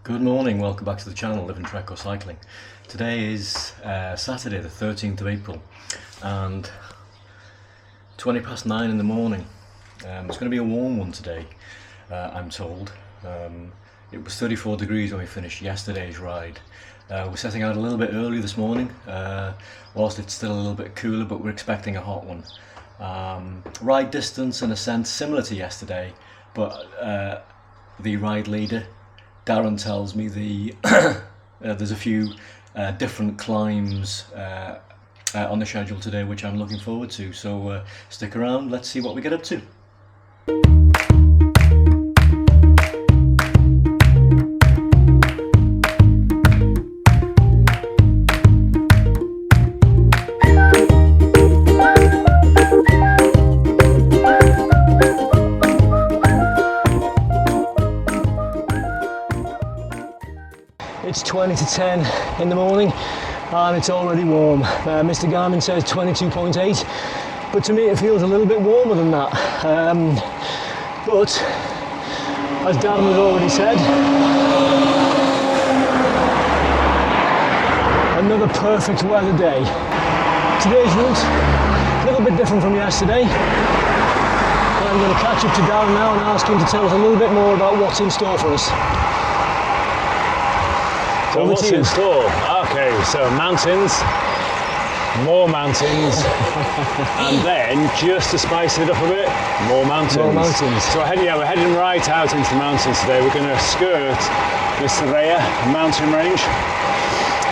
Good morning, welcome back to the channel, Live and Trek or Cycling. Today is Saturday the 13th of April and 20 past 9 in the morning. It's going to be a warm one today, I'm told. It was 34 degrees when we finished yesterday's ride. We're setting out a little bit early this morning, whilst it's still a little bit cooler, but we're expecting a hot one. Ride distance in a sense similar to yesterday, but the ride leader Darren tells me there's a few different climbs on the schedule today, which I'm looking forward to. So stick around, let's see what we get up to. It's 20 to 10 in the morning and it's already warm. Mr. Garmin says 22.8, but to me it feels a little bit warmer than that. But as Darren has already said, another perfect weather day. Today's route a little bit different from yesterday. I'm going to catch up to Darren now and ask him to tell us a little bit more about what's in store for us. So what's in store? Okay, so mountains, more mountains, and then just to spice it up a bit, more mountains. More mountains. So we're heading right out into the mountains today. We're going to skirt the Strava mountain range,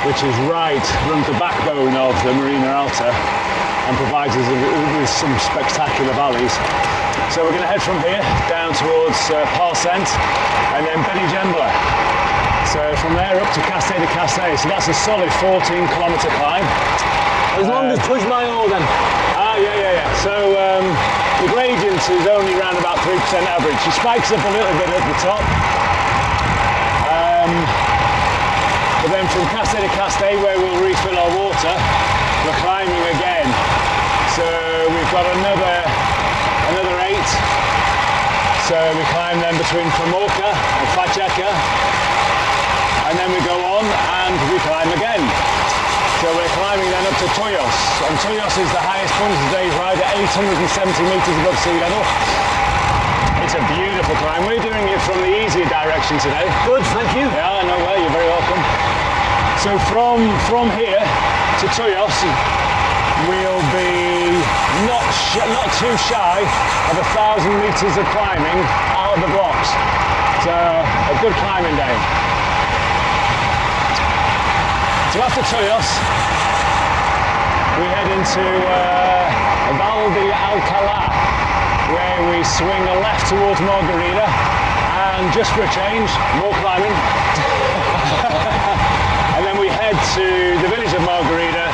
which is runs the backbone of the Marina Alta and provides us with some spectacular valleys. So we're going to head from here down towards Ascents and then Benigembla. So from there up to Cafe Ciclista, so that's a solid 14-kilometre climb. As long as push my oar then. Yeah. So the gradient is only around about 3% average. It spikes up a little bit at the top. But then from Cafe Ciclista, where we'll refill our water, we're climbing again. So we've got another 8. So we climb then between Famorca and Facheca. And then we go on and we climb again. So we're climbing then up to Tuyos. And Tuyos is the highest point of today's ride at 870 metres above sea level. It's a beautiful climb. We're doing it from the easier direction today. Good, thank you. Yeah, no way, you're very welcome. So from here to Tuyos, we'll be not too shy of 1,000 metres of climbing out of the blocks. So a good climbing day. So after Tuyos, we head into Val de Alcalá, where we swing a left towards Margarita, and just for a change, more climbing. And then we head to the village of Margarita,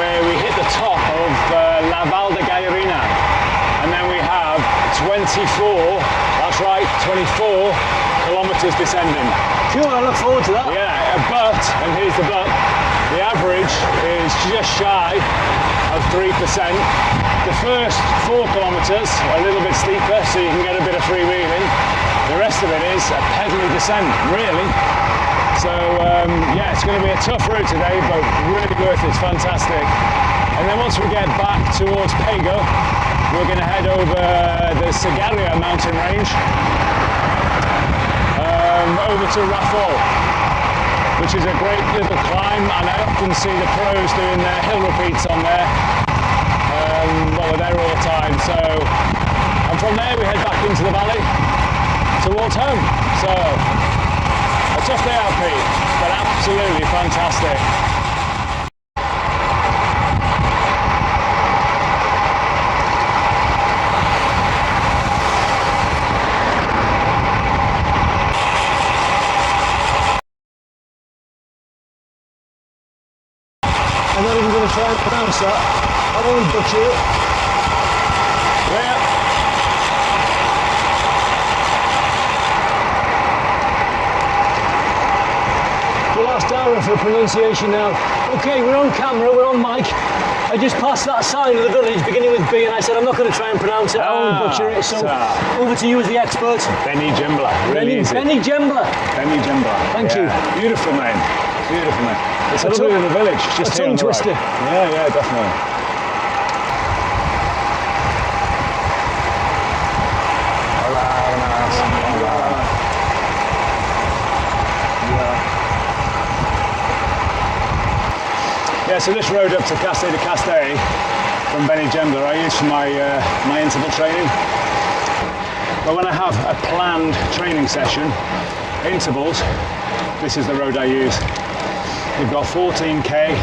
where we hit the top of La Val de Gallarina, and then we have 24 kilometres descending. Cool, I look forward to that. Yeah, but, and here's the but, the average is just shy of 3%. The first 4 kilometres are a little bit steeper, so you can get a bit of freewheeling. The rest of it is a pedally descent, really. So, yeah, it's going to be a tough route today, but really worth it. It's fantastic. And then once we get back towards Pego, we're going to head over the Segarra mountain range, over to Rafal, which is a great little climb, and I often see the pros doing their hill repeats on there. Well, we're there all the time. So, and from there we head back into the valley towards home. So, a tough day out, Pete, but absolutely fantastic. I'm not even going to try and pronounce that. I don't want to butcher it. Yeah. We'll ask Darren for a pronunciation now. Okay, we're on camera, we're on mic. I just passed that sign of the village beginning with B, and I said I'm not going to try and pronounce it. I won't butcher it. So over to you as the expert. Benny Jembla. Really easy. Benny Jembla. Benny Jembla. Thank you. Beautiful name. Beautiful name. It's a little bit of the village. Just a tongue twister. Right. Yeah, definitely. Yeah, so this road up to Cafe Ciclista from Benny Jembla I use for my interval training. But when I have a planned training session, intervals, this is the road I use. We've got 14k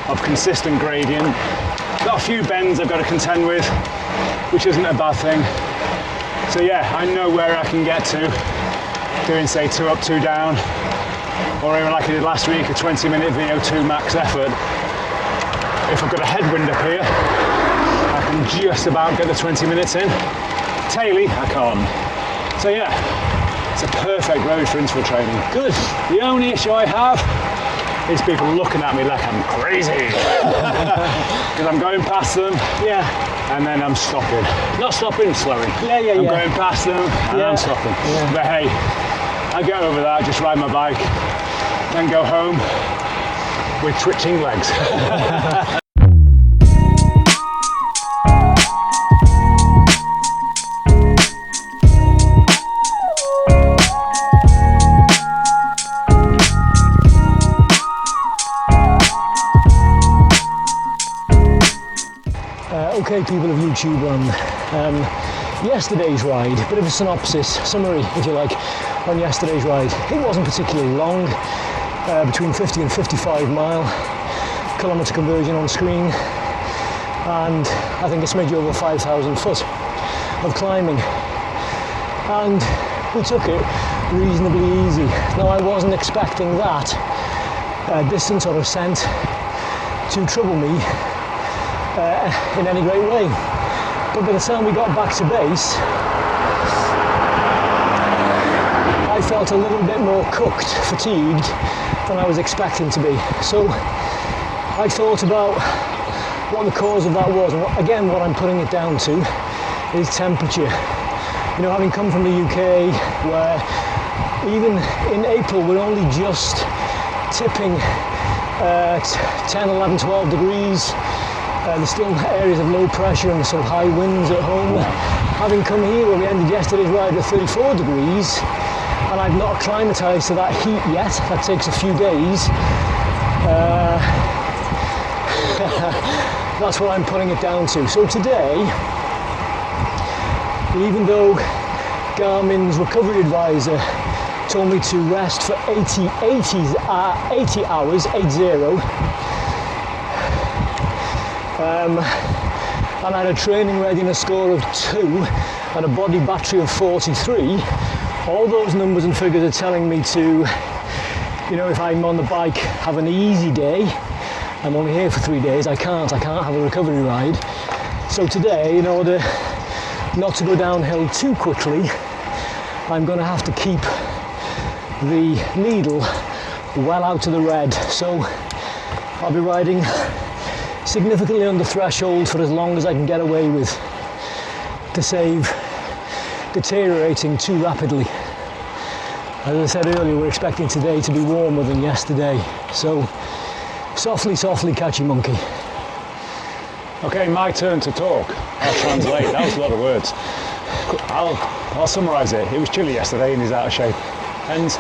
of consistent gradient. Got a few bends I've got to contend with, which isn't a bad thing. So yeah, I know where I can get to doing say 2 up, 2 down, or even like I did last week, a 20-minute VO2 max effort. If I've got a headwind up here, I can just about get the 20 minutes in. Taily, I can't. So yeah, it's a perfect road for interval training. Good. The only issue I have is people looking at me like I'm crazy. Because I'm going past them, and then I'm stopping. Not stopping, slowing. I'm going past them, and I'm stopping. But hey, I get over that, just ride my bike, then go home with twitching legs. Okay, people of YouTube land. Yesterday's ride, bit of a summary, if you like, on yesterday's ride. It wasn't particularly long, between 50 and 55 mile, kilometre conversion on screen, and I think it's made you over 5,000 foot of climbing. And we took it reasonably easy. Now, I wasn't expecting that distance or ascent to trouble me in any great way. But by the time we got back to base, I felt a little bit more cooked, fatigued than I was expecting to be. So I thought about what the cause of that was, and again what I'm putting it down to is temperature. You know, having come from the UK, where even in April we're only just tipping 10, 11, 12 degrees. There's still areas of low pressure and there's some high winds at home. Having come here where we ended yesterday's ride at 34 degrees, and I've not acclimatised to that heat yet, that takes a few days, that's what I'm putting it down to. So today, even though Garmin's recovery advisor told me to rest for 80 hours, 80, and I had a training readiness score of 2 and a body battery of 43, all those numbers and figures are telling me to, you know, if I'm on the bike, have an easy day. I'm only here for 3 days, I can't have a recovery ride. So today, in order not to go downhill too quickly, I'm going to have to keep the needle well out to the red. So I'll be riding significantly under threshold for as long as I can get away with, to save deteriorating too rapidly. As I said earlier, we're expecting today to be warmer than yesterday, so softly, softly, catchy monkey. Okay, my turn to talk. I'll translate. That was a lot of words. I'll summarise it. It was chilly yesterday and he's out of shape. Hens.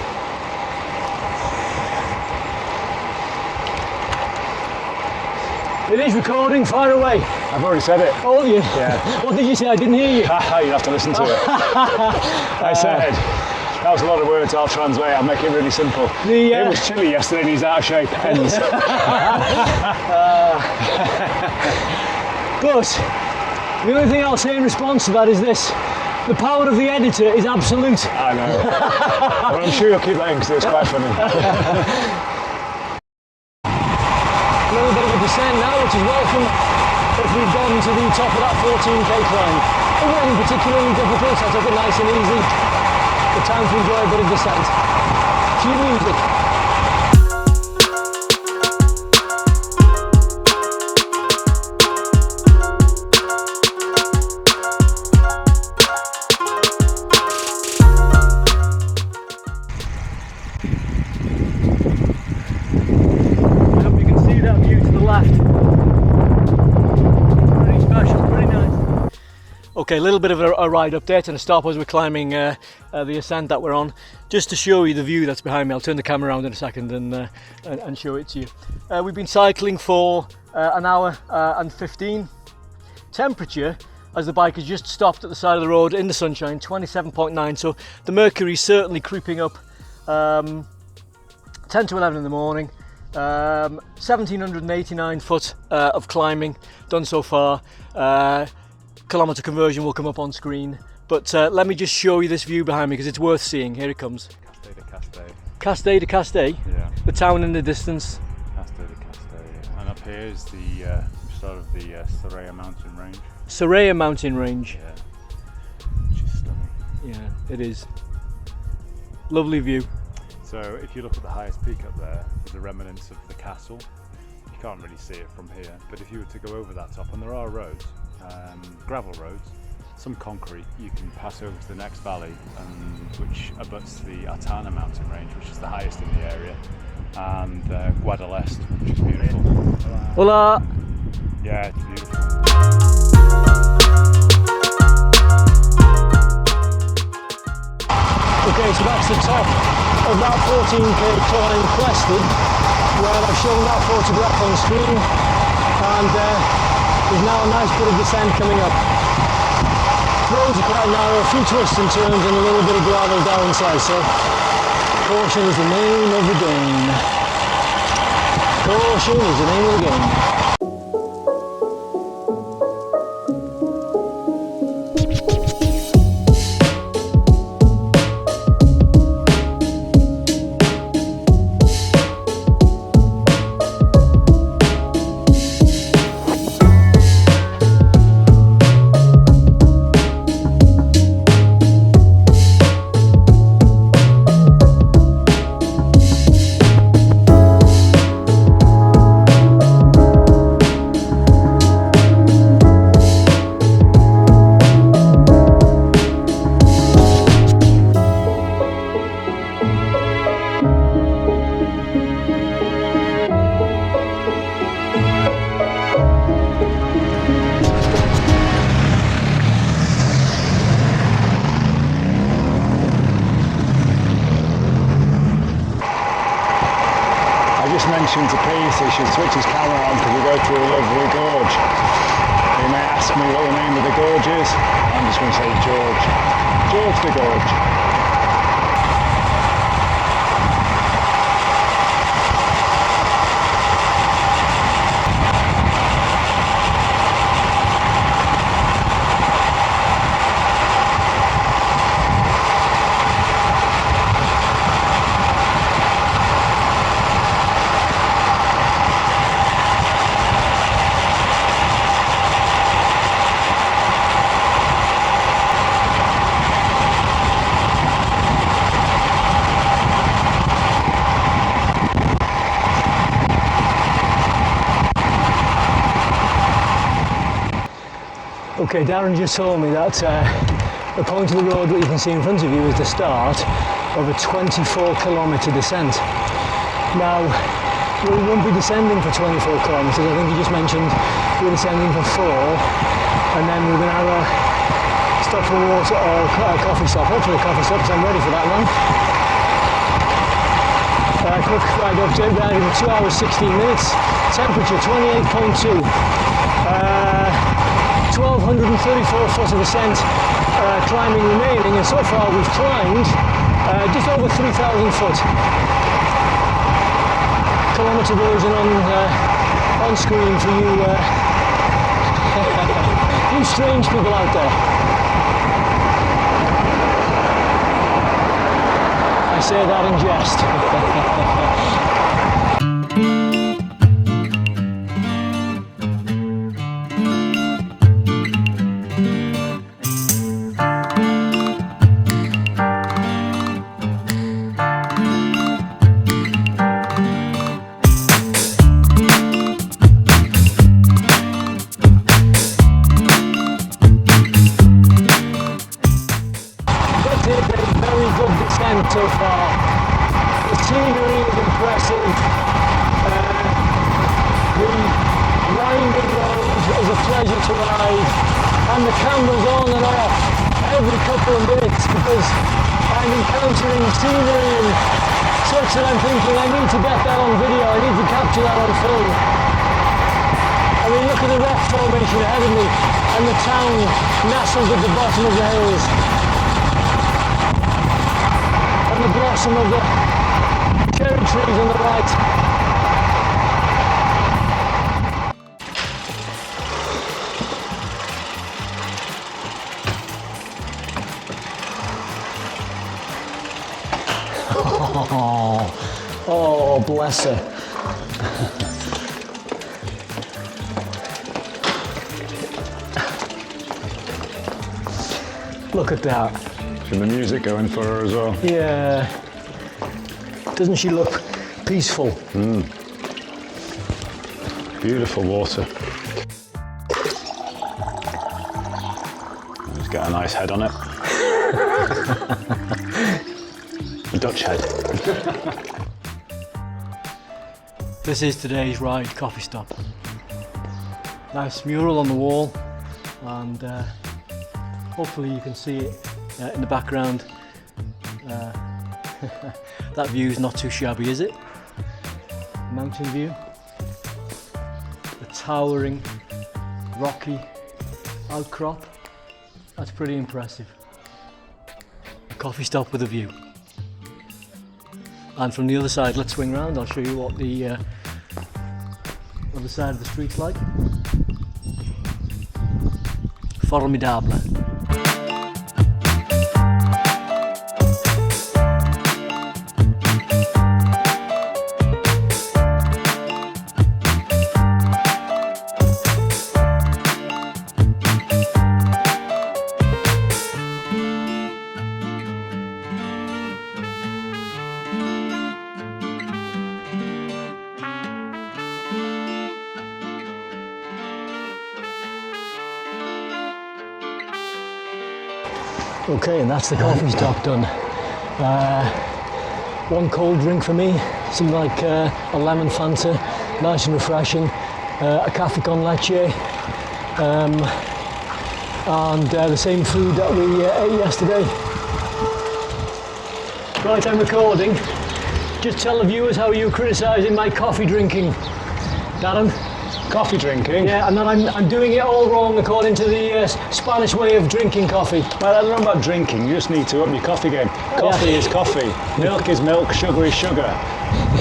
It is recording, fire away. I've already said it. Oh, you? Yeah. What did you say? I didn't hear you. You have to listen to it. I said, that was a lot of words, I'll translate, I'll make it really simple. It was chilly yesterday and he's out of shape. Hens. But the only thing I'll say in response to that is this: the power of the editor is absolute. I know. But I'm sure you'll keep letting because it's quite funny. A little bit of a descent now, which is welcome if we've gone to the top of that 14k climb. It wasn't particularly difficult, so I took it nice and easy. The time to enjoy a bit of descent. Cue music. Okay, a little bit of a ride update and a stop as we're climbing the ascent that we're on. Just to show you the view that's behind me, I'll turn the camera around in a second and show it to you. We've been cycling for an hour and 15. Temperature, as the bike has just stopped at the side of the road in the sunshine, 27.9, so the mercury's certainly creeping up. 10 to 11 in the morning. 1789 foot of climbing done so far. Kilometre conversion will come up on screen, but let me just show you this view behind me because it's worth seeing. Here it comes. Caste de Caste. Caste de Caste? Yeah. The town in the distance. Caste de Caste, yeah. And up here is the start of the Soraya mountain range. Soraya mountain range. Yeah. Which is stunning. Yeah, it is. Lovely view. So if you look at the highest peak up there, there's the remnants of the castle. You can't really see it from here, but if you were to go over that top, and there are roads, gravel roads, some concrete, you can pass over to the next valley, which abuts the Atana mountain range, which is the highest in the area, and Guadalest, which is beautiful. Hola! Yeah, it's beautiful. Okay, so that's the top of that 14k climb crested, where I've shown that photograph on screen, and there's now a nice bit of descent coming up. Roads are quite narrow, a few twists and turns and a little bit of gravel downside, so caution is the name of the game. Caution is the name of the game. Mentioned to Pete he should switch his camera on because we go through a lovely gorge. He may ask me what the name of the gorge is. I'm just going to say George. George the Gorge. Okay, Darren just told me that the point of the road that you can see in front of you is the start of a 24-kilometre descent. Now, we won't be descending for 24 kilometres. I think you just mentioned we're descending for 4, and then we're going to have a stop for water or a coffee stop. Hopefully a coffee stop, because I'm ready for that one. Quick ride update, we're riding for 2 hours 16 minutes. Temperature 28.2. 1,234 foot of ascent climbing remaining, and so far we've climbed just over 3,000 foot. Kilometre version on screen for you, you strange people out there. I say that in jest. So far, the scenery is impressive. The winding road is a pleasure to ride. and the camera's on and off every couple of minutes because I'm encountering scenery and such that I'm thinking I need to get that on video, I need to capture that on film. I mean, look at the rock formation ahead of me and the town nestled at the bottom of the hills. And the blossom of the cherry trees on the right. Oh, bless her. Look at that. And the music going for her as well. Yeah. Doesn't she look peaceful? Beautiful water. It's got a nice head on it. A Dutch head. This is today's ride coffee stop. Nice mural on the wall, and hopefully you can see it in the background. That view is not too shabby, is it? Mountain view. The towering, rocky outcrop. That's pretty impressive. A coffee stop with a view. And from the other side, let's swing round. I'll show you what the other side of the street's like. Formidable. Okay, and that's the coffee stop done. One cold drink for me, something like a lemon Fanta, nice and refreshing, a cafe con leche, and the same food that we ate yesterday. Right, I'm recording. Just tell the viewers how you criticising my coffee drinking, Darren. Coffee drinking? Yeah, and that I'm doing it all wrong according to the Spanish way of drinking coffee. Well, I don't know about drinking, you just need to up your coffee game. Coffee is coffee, milk is milk, sugar is sugar.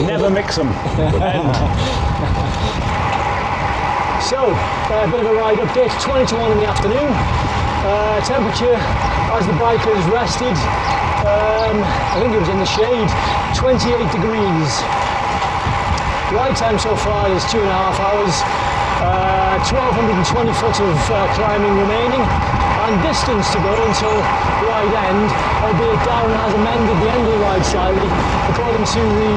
Never mix them. End. So, a bit of a ride update, 20 to 1 in the afternoon. Temperature, as the bikers rested, I think it was in the shade, 28 degrees. Ride time so far is 2.5 hours, 1,220 foot of climbing remaining, and distance to go until ride end, albeit Darren has amended the end of the ride slightly, according to the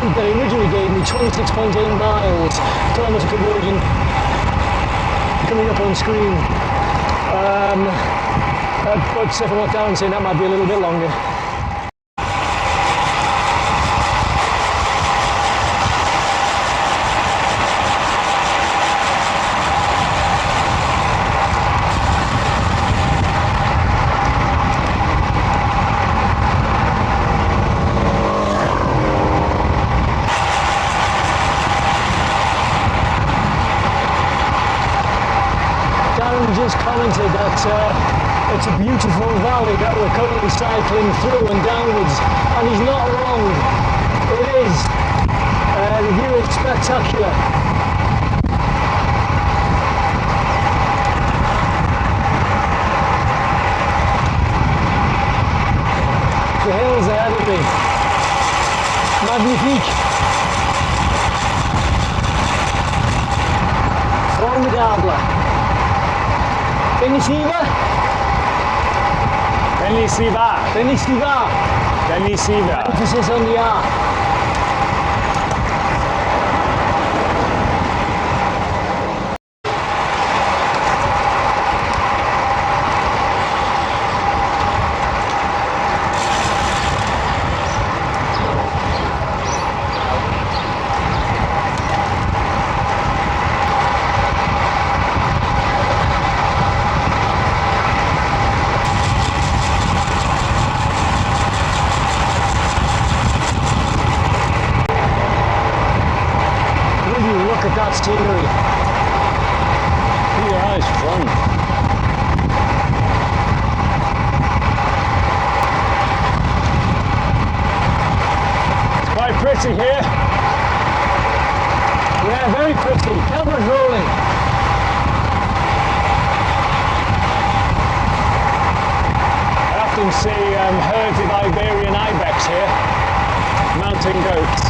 route that he originally gave me, 26.8 miles, kilometre conversion, coming up on screen. But from what Darren's saying, that might be a little bit longer. Just commented that it's a beautiful valley that we're currently cycling through and downwards, and he's not wrong. It is. The view is spectacular. The hills ahead of me. Magnifique. Formidable. Benisiva? Benisiva. Benisiva. Benisiva. Emphasis on the R. scenery. Yeah, it's fun. It's quite pretty here. Yeah, very pretty. Camera's rolling. I often see herds of Iberian ibex here, mountain goats.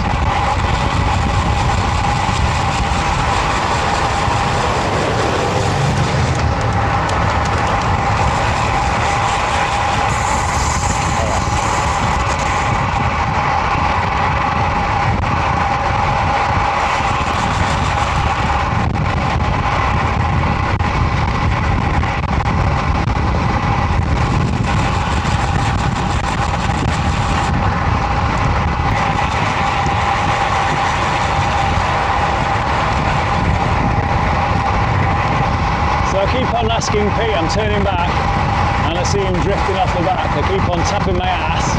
Asking Pete, I'm turning back and I see him drifting off the back. I keep on tapping my ass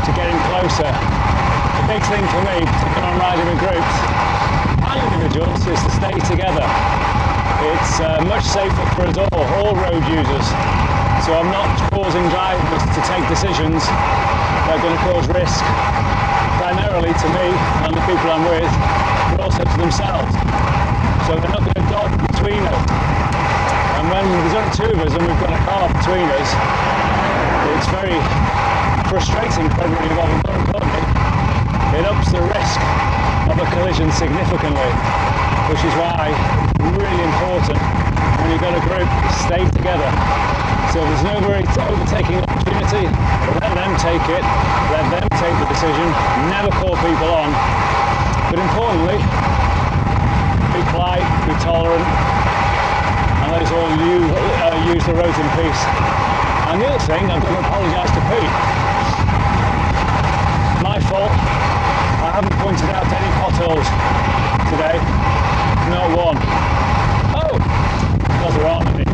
to get him closer. The big thing for me, particularly when I'm riding with groups and individuals, is to stay together. It's much safer for us all road users. So I'm not causing drivers to take decisions that are going to cause risk, primarily to me and the people I'm with, but also to themselves. So they're not going to dodge between us. And when there's only two of us and we've got a car between us, it's very frustrating for everybody involved. More importantly, it ups the risk of a collision significantly, which is why it's really important when you've got a group, stay together. So there's no overtaking opportunity, let them take it, let them take the decision, never call people on. But importantly, be polite, be tolerant, and let us all use the roads in peace. And the other thing, I've got to apologise to Pete. My fault. I haven't pointed out any potholes today. Not one. Oh! Because there aren't any.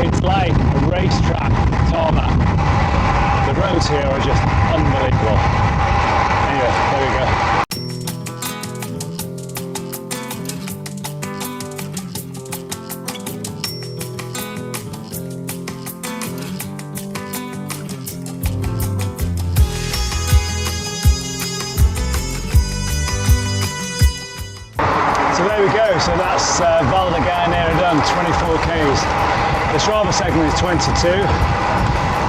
It's like a racetrack tarmac. The roads here are just unbelievable. Anyway, there we go. So that's Val de Gainera done, 24 k's. The Strava segment is 22,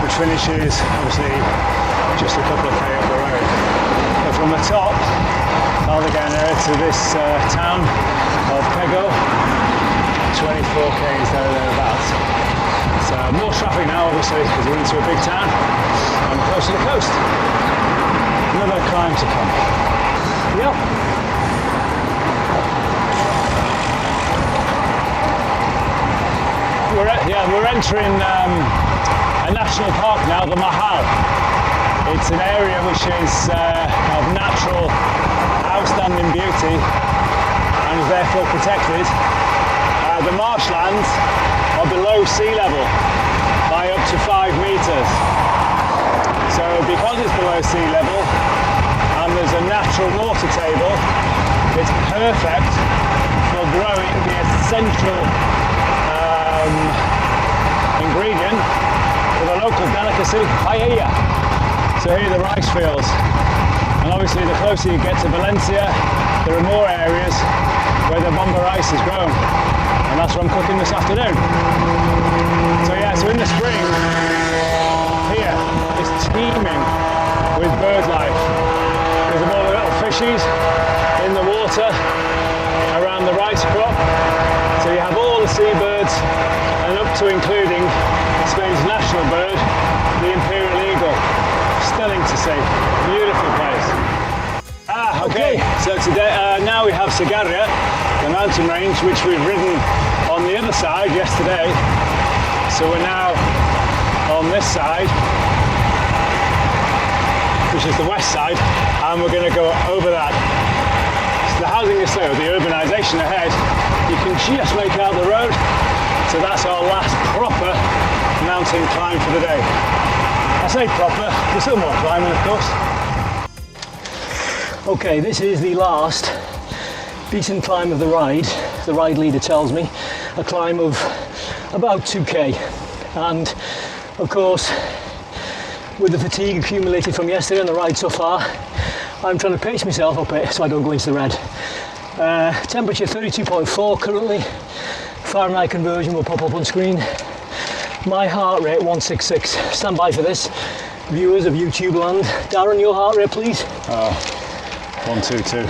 which finishes obviously just a couple of k up the road. But from the top, Val de Gainera to this town of Pego, 24 k's there or thereabouts. So more traffic now obviously because we're into a big town and close to the coast. Another climb to come. Yep. We're entering a national park now, the Mahal. It's an area which is of natural, outstanding beauty and is therefore protected. The marshlands are below sea level by up to 5 metres. So because it's below sea level and there's a natural water table, it's perfect for growing the essential ingredient for the local delicacy, paella. So here are the rice fields, and obviously the closer you get to Valencia, there are more areas where the bomba rice is grown, and that's what I'm cooking this afternoon. So yeah, so in the spring, here is teeming with bird life. There's all the little fishies in the water around the rice crop. So you have all the seabirds and up to including Spain's national bird, the imperial eagle. Stunning to see. Beautiful place. Okay. So today, now we have Segarra, the mountain range, which we've ridden on the other side yesterday. So we're now on this side, which is the west side, and we're going to go over that. So the housing is slow, the urbanisation ahead. You can just make out the road, so that's our last proper mountain climb for the day. I say proper, there's still more climbing of course. Okay, this is the last decent climb of the ride leader tells me, a climb of about 2k, and of course with the fatigue accumulated from yesterday and the ride so far, I'm trying to pace myself up it so I don't go into the red. Temperature 32.4 currently, Fahrenheit conversion will pop up on screen. My heart rate 166. Stand by for this, viewers of YouTube land. Darren, your heart rate please. 122.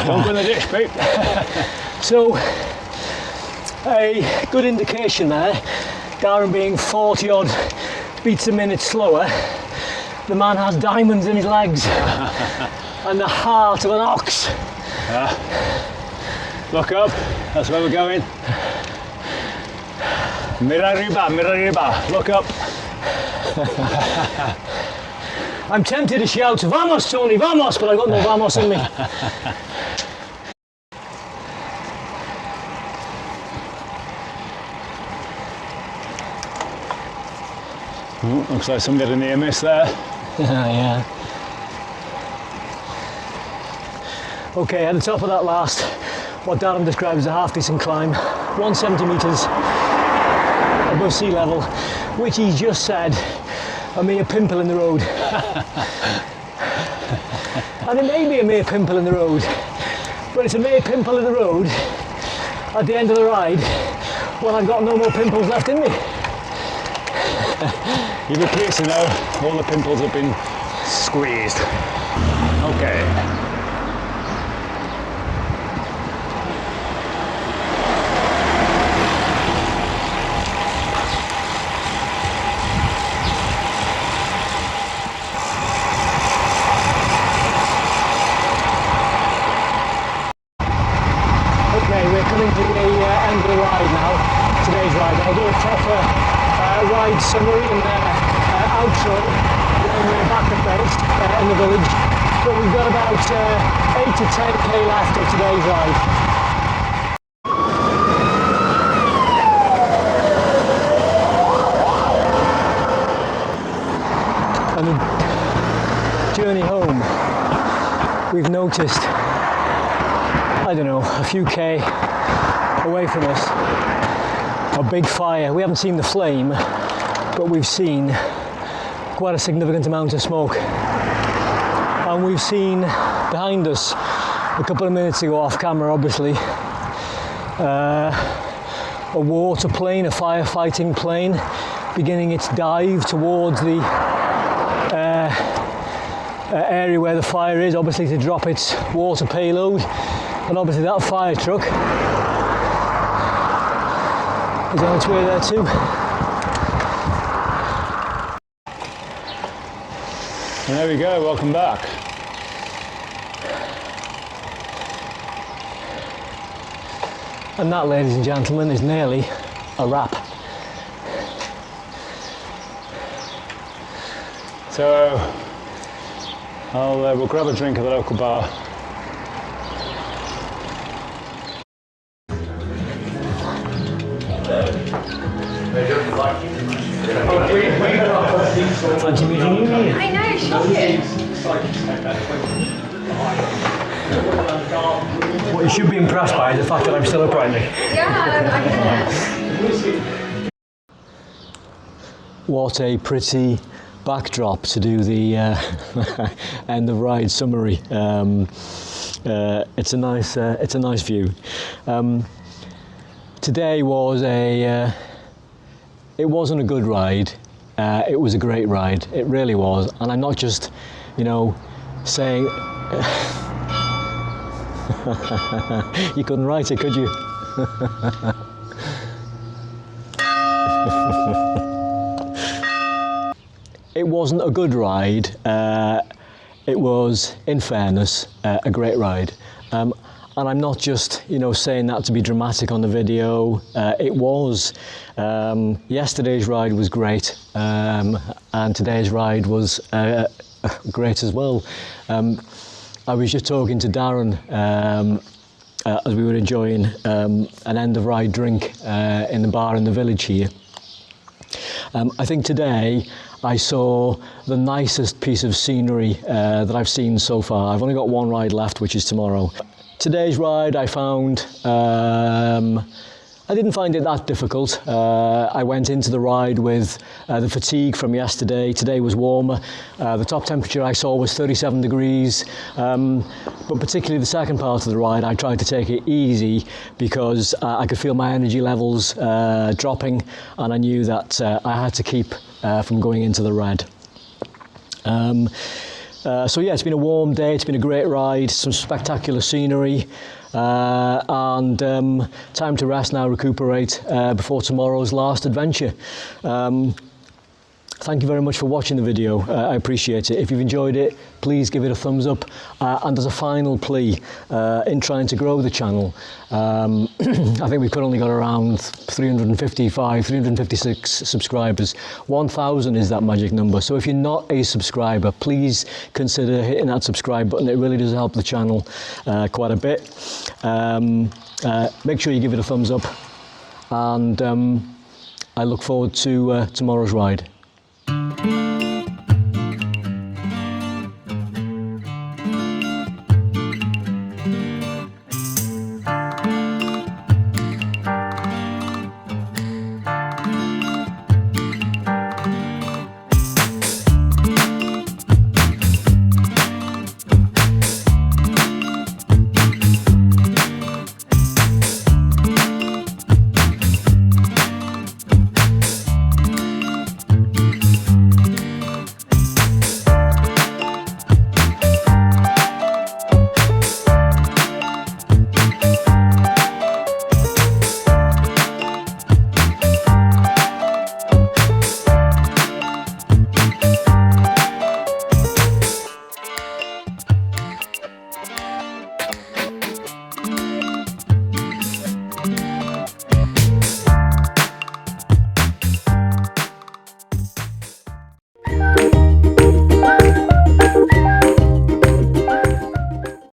Don't go in the ditch, Pete. So, a good indication there, Darren being 40 odd beats a minute slower. The man has diamonds in his legs and the heart of an ox. Look up, that's where we're going. Mira arriba, look up. I'm tempted to shout, "Vamos, Tony, vamos," but I've got no vamos in me. Looks like somebody had a near miss there. Yeah. Okay, at the top of that last, what Darren describes as a half decent climb, 170 metres above sea level, which he just said a mere pimple in the road. And it may be a mere pimple in the road, but it's a mere pimple in the road at the end of the ride when I've got no more pimples left in me. You'll be pleased to know all the pimples have been squeezed. Okay. We're coming to the end of the ride now, today's ride. I'll do a proper ride summary and outro when we're back at base in the village. But we've got about 8 to 10k left of today's ride. And the journey home, we've noticed, I don't know, a few k away from us, a big fire. We haven't seen the flame, but we've seen quite a significant amount of smoke. And we've seen behind us, a couple of minutes ago off camera obviously, a water plane, a firefighting plane, beginning its dive towards the area where the fire is, obviously to drop its water payload. And obviously that fire truck is on its way there too. And there we go, welcome back. And that, ladies and gentlemen, is nearly a wrap. So, we'll grab a drink at the local bar. Fancy meeting you. I know, shocking. What you should be impressed by is the fact that I'm still upright. Yeah, What a pretty backdrop to do the end of ride summary. It's a nice view. Today was it wasn't a good ride. It was a great ride. It really was. And I'm not just, saying. You couldn't write it, could you? It wasn't a good ride. It was, in fairness, a great ride. And I'm not just, saying that to be dramatic on the video. It was. Yesterday's ride was great, and today's ride was great as well. I was just talking to Darren as we were enjoying an end of ride drink in the bar in the village here. I think today I saw the nicest piece of scenery that I've seen so far. I've only got one ride left, which is tomorrow. Today's ride I found, I didn't find it that difficult. I went into the ride with the fatigue from yesterday. Today was warmer. The top temperature I saw was 37 degrees. But particularly the second part of the ride, I tried to take it easy because I could feel my energy levels dropping, and I knew that I had to keep from going into the red. So yeah, it's been a warm day, it's been a great ride, some spectacular scenery, and time to rest now, recuperate before tomorrow's last adventure. Thank you very much for watching the video. I appreciate it. If you've enjoyed it, please give it a thumbs up. And as a final plea, in trying to grow the channel, I think we've currently got around 355, 356 subscribers. 1,000 is that magic number. So if you're not a subscriber, please consider hitting that subscribe button. It really does help the channel quite a bit. Make sure you give it a thumbs up. And I look forward to tomorrow's ride.